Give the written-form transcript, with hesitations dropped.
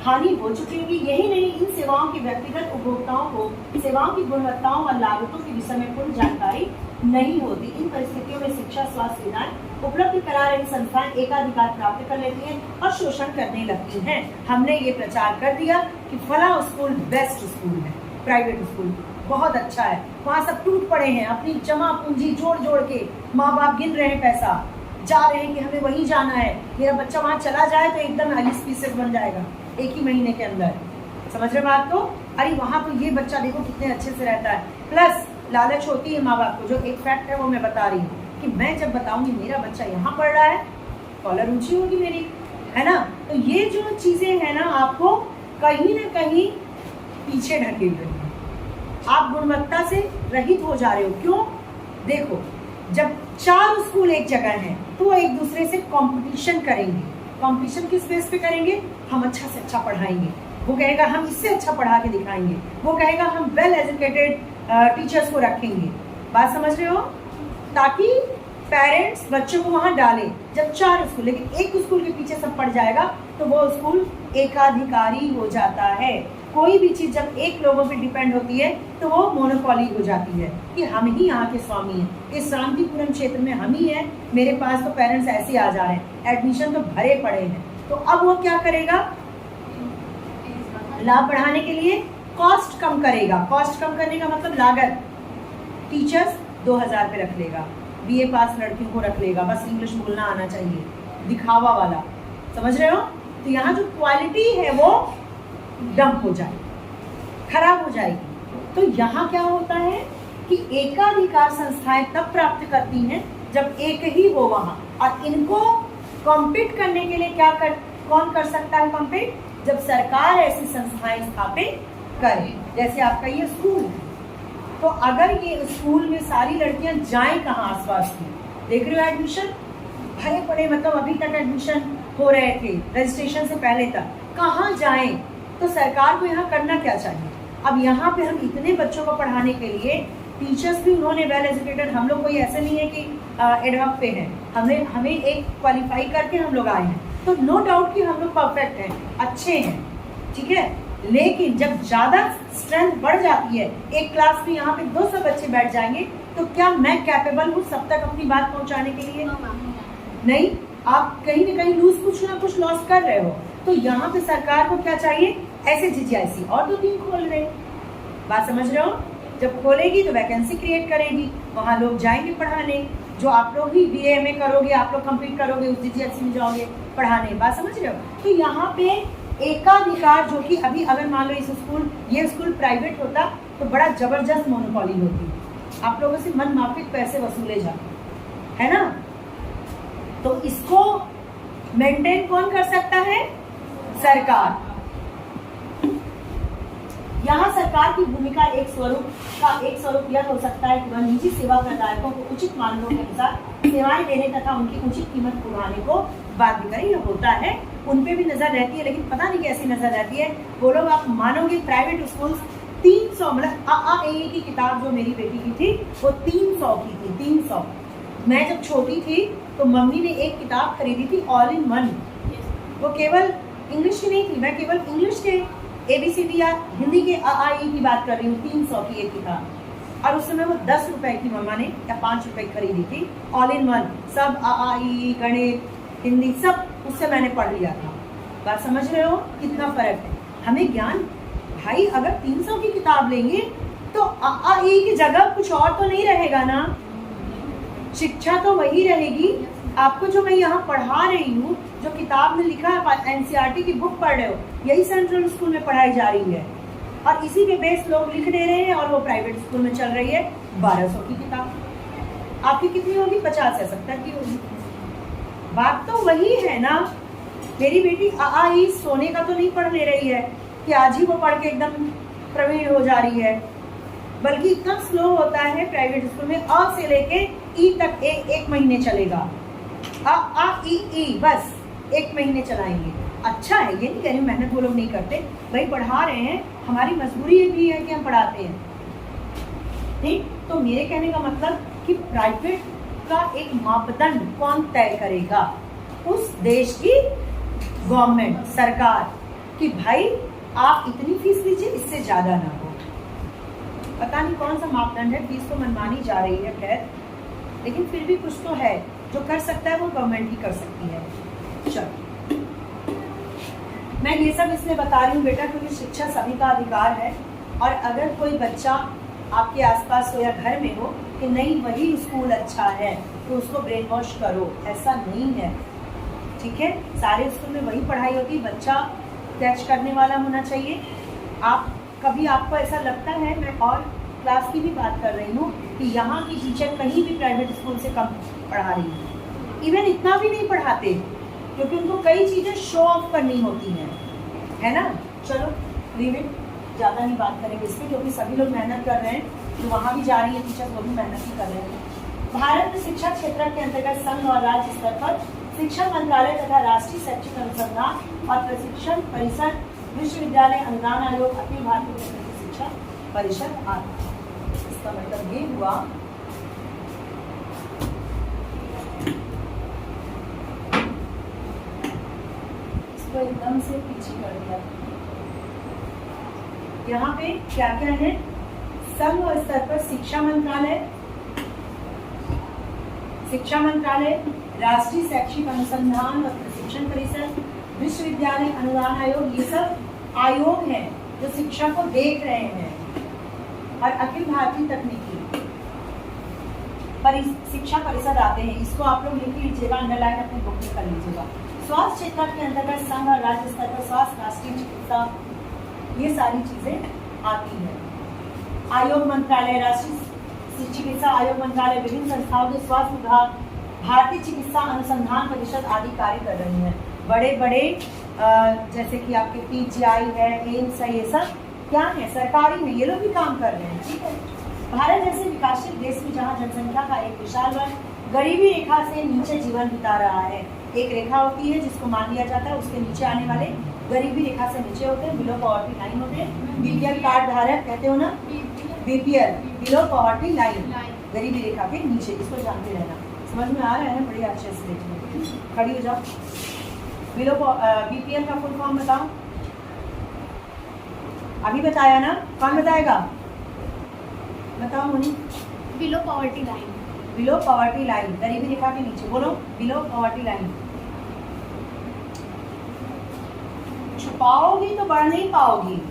हानि हो चुकी होगी। यही नहीं, इन सेवाओं के व्यक्तिगत उपभोक्ताओं को सेवाओं की गुणवत्ताओं और लागतों के विषय में पूर्ण जानकारी नहीं होती। इन परिस्थितियों में शिक्षा स्वास्थ्य सुविधाएं उपलब्ध करा रही संस्थाएं एकाधिकार प्राप्त कर लेती हैं और शोषण करने लगती हैं। हमने ये प्रचार कर दिया कि फला स्कूल बेस्ट स्कूल है, प्राइवेट स्कूल बहुत अच्छा है, वहाँ सब टूट पड़े हैं, अपनी जमा पूंजी जोड़ जोड़ के माँ बाप गिन रहे हैं, पैसा जा रहे हैं कि हमें वहीं जाना है, मेरा बच्चा वहाँ चला जाए तो एकदम आइस पीसेस बन जाएगा एक ही महीने के अंदर। समझ रहे बात को? अरे वहाँ तो ये बच्चा देखो कितने अच्छे से रहता है। प्लस लालच होती है माँ बाप को, जो एक फैक्ट है वो मैं बता रही हूँ कि मैं जब बताऊंगी मेरा बच्चा यहाँ पढ़ रहा है, कॉलर ऊंची होगी मेरी, है ना। तो ये जो चीजें है ना, आपको कहीं ना कहीं पीछे ढकेल रही है, आप गुणवत्ता से रहित हो जा रहे हो। क्यों? देखो, जब 4 स्कूल एक जगह हैं तो वो एक दूसरे से कंपटीशन करेंगे। कंपटीशन किस बेस पे करेंगे? हम अच्छा से अच्छा पढ़ाएंगे, वो कहेगा हम इससे अच्छा पढ़ा के दिखाएंगे, वो कहेगा हम वेल एजुकेटेड टीचर्स को रखेंगे। बात समझ रहे हो? ताकि पेरेंट्स बच्चों को वहां डालें। जब 4 स्कूल, लेकिन एक स्कूल के पीछे सब पड़ जाएगा तो वो स्कूल एकाधिकारी हो जाता है। कोई भी चीज जब एक लोगों पे डिपेंड होती है तो वो मोनोपोली हो जाती है कि हम ही यहाँ के स्वामी हैं, इस शांतिपूर्ण क्षेत्र में हम ही हैं, मेरे पास तो पेरेंट्स ऐसे आ जा रहे हैं, एडमिशन तो भरे पड़े हैं। तो अब वो क्या करेगा? लाभ बढ़ाने के लिए कॉस्ट कम करेगा। कॉस्ट कम करने का मतलब लागत, टीचर्स 2000 पे रख लेगा, बीए पास लड़कियों को रख लेगा, बस इंग्लिश बोलना आना चाहिए, दिखावा वाला। समझ रहे हो? तो यहाँ जो क्वालिटी है वो डंप हो जाएगी, खराब हो जाएगी। तो यहाँ क्या होता है कि एकाधिकार संस्थाएं तब प्राप्त करती हैं जब एक ही हो वहां, और इनको कॉम्पीट करने के लिए कौन कर सकता है कॉम्पीट? जब सरकार ऐसी संस्थाएं स्थापित करे। जैसे आपका ये स्कूल है, तो अगर ये स्कूल में सारी लड़कियां जाएं कहाँ आसपास की, देख रहे हो एडमिशन भरे पड़े, मतलब अभी तक एडमिशन हो रहे थे रजिस्ट्रेशन से पहले तक, कहाँ जाएं? तो सरकार को यहाँ करना क्या चाहिए? अब यहाँ पे हम इतने बच्चों को पढ़ाने के लिए टीचर्स भी उन्होंने वेल एजुकेटेड, हम लोग कोई ऐसे नहीं है कि एडहॉक पे हैं, हमें एक क्वालिफाई करके हम लोग आए हैं, तो नो डाउट कि हम लोग परफेक्ट हैं, अच्छे हैं, ठीक है। लेकिन जब ज्यादा स्ट्रेंथ बढ़ जाती है, एक क्लास में यहाँ पे 200 बच्चे बैठ जाएंगे, तो क्या मैं कैपेबल हूँ सब तक अपनी बात पहुँचाने के लिए? नहीं, आप कहीं ना कहीं कुछ ना कुछ लॉस कर रहे हो। तो यहाँ पे सरकार को क्या चाहिए? ऐसे जीजीआईसी और 2-3 खोल रहे। बात समझ रहे हो? जब खोलेगी तो वैकेंसी क्रिएट करेगी, वहां लोग जाएंगे पढ़ाने। जो आप लोग ही बीए में करोगे, आप लोग कंप्लीट करोगे, उस जीजीआईसी में जाओगे पढ़ाने। बात समझ रहे हो? तो यहाँ पे एकाधिकार, जो कि अभी अगर मान लो ये स्कूल प्राइवेट होता तो बड़ा जबरदस्त मोनोपोली होती, आप लोगों से मन माफिक पैसे वसूले जाते, है ना। तो इसको मेंटेन कौन कर सकता है? सरकार। यहाँ सरकार की भूमिका एक स्वरूप यह हो सकता है कि वह निजी सेवा प्रदायकों को उचित मानकों के अनुसार सेवाएं देने तथा उनकी उचित कीमत उठाने को बाध्य करे। यह होता है, उन पे भी नजर रहती है, लेकिन पता नहीं कैसी नजर रहती है। वो लोग, आप मानोगे, प्राइवेट स्कूल 300, मतलब AAA की किताब जो मेरी बेटी की थी वो 300 की थी, 300। मैं जब छोटी थी तो मम्मी ने एक किताब खरीदी थी ऑल इन वन, वो केवल इंग्लिश की नहीं थी, मैं केवल इंग्लिश के ABCD या हिंदी के AAE की बात कर रही हूँ। 300 की एक किताब, और उस समय वो 10 रुपए की मम्मा ने या 5 रुपए खरीदी थी, ऑल इन वन, सब AAE, गणित, हिंदी, सब उससे मैंने पढ़ लिया था। बात समझ रहे हो कितना फर्क है? हमें ज्ञान, भाई अगर 300 की किताब लेंगे तो AAE की जगह कुछ और तो नहीं रहेगा ना, शिक्षा तो वही रहेगी। आपको जो मैं यहाँ पढ़ा रही हूँ, जो किताब में लिखा है, NCERT की बुक पढ़ रहे हो, यही सेंट्रल स्कूल में पढ़ाई जा रही है, और इसी पे बेस लोग लिख दे रहे हैं, और वो प्राइवेट स्कूल में चल रही है 1200 की किताब। आपकी कितनी होगी? 50 या 70 की होगी। बात तो वही है ना। मेरी बेटी AAE सोने का तो नहीं पढ़ ले रही है कि आज ही वो पढ़ के एकदम प्रवीण हो जा रही है, बल्कि इतना स्लो होता है प्राइवेट स्कूल में। अ से लेके ई तक एक महीने चलेगा, आ ई ई बस 1 महीने चलाएंगे। अच्छा है, ये नहीं कह रही मेहनत वो लोग नहीं करते, भाई पढ़ा रहे हैं, हमारी मजबूरी भी है कि हम पढ़ाते हैं, ठीक। तो मेरे कहने का मतलब कि प्राइवेट का एक मापदंड कौन तय करेगा? उस देश की गवर्नमेंट, सरकार, कि भाई आप इतनी फीस लीजिए, इससे ज्यादा ना हो। पता नहीं कौन सा मापदंड है, फीस तो मनमानी जा रही है खैर, लेकिन फिर भी कुछ तो है। जो कर सकता है वो गवर्नमेंट ही कर सकती है। चलो, मैं ये सब इसलिए बता रही हूँ बेटा क्योंकि शिक्षा सभी का अधिकार है, और अगर कोई बच्चा आपके आसपास हो या घर में हो कि नहीं वही स्कूल अच्छा है तो उसको ब्रेन वॉश करो, ऐसा नहीं है। ठीक है, सारे स्कूल में वही पढ़ाई होती है, बच्चा कैच करने वाला होना चाहिए। आप कभी आपको ऐसा लगता है, मैं और क्लास की भी बात कर रही हूँ, कि यहाँ की टीचर कहीं भी प्राइवेट स्कूल से कम पढ़ा रही है, इवन इतना भी नहीं पढ़ाते क्योंकि उनको कई चीज़ें शो ऑफ करनी होती हैं, है ना। चलो लीव इट, ज़्यादा नहीं बात करेंगे इस पर क्योंकि सभी लोग मेहनत कर रहे हैं, जो वहाँ भी जा रही है टीचर वो भी मेहनत ही कर रहे हैं। भारत में शिक्षा क्षेत्र के अंतर्गत संघ और राज्य स्तर पर शिक्षा मंत्रालय तथा राष्ट्रीय शैक्षिक अनुसंधान और प्रशिक्षण परिषद, विश्वविद्यालय अनुदान आयोग, अखिल भारतीय तकनीकी शिक्षा परिषद आदि। इसका मतलब ये हुआ इसको एकदम से पीछे कर दिया। यहाँ पे क्या क्या है, संघ स्तर पर शिक्षा मंत्रालय, राष्ट्रीय शैक्षिक अनुसंधान और प्रशिक्षण परिषद, विश्वविद्यालय अनुदान आयोग, ये सब आयोग हैं जो शिक्षा को देख रहे हैं, और अखिल भारतीय तकनीकी शिक्षा परिषद आते हैं। इसको आप लोग लिख लीजिएगा, अंडरलाइन अपनी बुक में कर लीजिएगा। स्वास्थ्य क्षेत्र के अंतर्गत संघ और राज्य स्तर पर स्वास्थ्य, राष्ट्रीय चिकित्सा, ये सारी चीजें आती हैं। आयोग मंत्रालय, राष्ट्रीय चिकित्सा आयोग मंत्रालय विभिन्न संस्थाओं के स्वास्थ्य विभाग, भारतीय चिकित्सा अनुसंधान परिषद आदि कार्य कर रही हैं। बड़े बड़े जैसे कि आपके पीजीआई है, एम्स है, ये सब क्या है, सरकारी है, ये लोग भी काम कर रहे हैं। ठीक है, भारत जैसे विकासशील देश में जहाँ जनसंख्या का एक विशाल वर्ग गरीबी रेखा से नीचे जीवन बिता रहा है, एक रेखा होती है जिसको मान लिया जाता है, उसके नीचे आने वाले गरीबी रेखा से नीचे होते हैं, बिलो पॉवर्टी लाइन होते हैं। बीपीएल कार्ड धारक कहते हो ना, बीपीएल बिलो पॉवर्टी लाइन, गरीबी रेखा के नीचे, इसको जानते रहना। समझ में आ रहा है, बड़ी अच्छे से देखिए, खड़ी हो जाओ। बिलो बीपीएल का फुल फॉर्म बताओ, अभी बताया ना, कौन बताएगा, बताओ Muni. Below poverty line, below poverty line, गरीबी रेखा के नीचे, बोलो बिलो पॉवर्टी लाइन। छुपाओगी तो बढ़ नहीं पाओगी।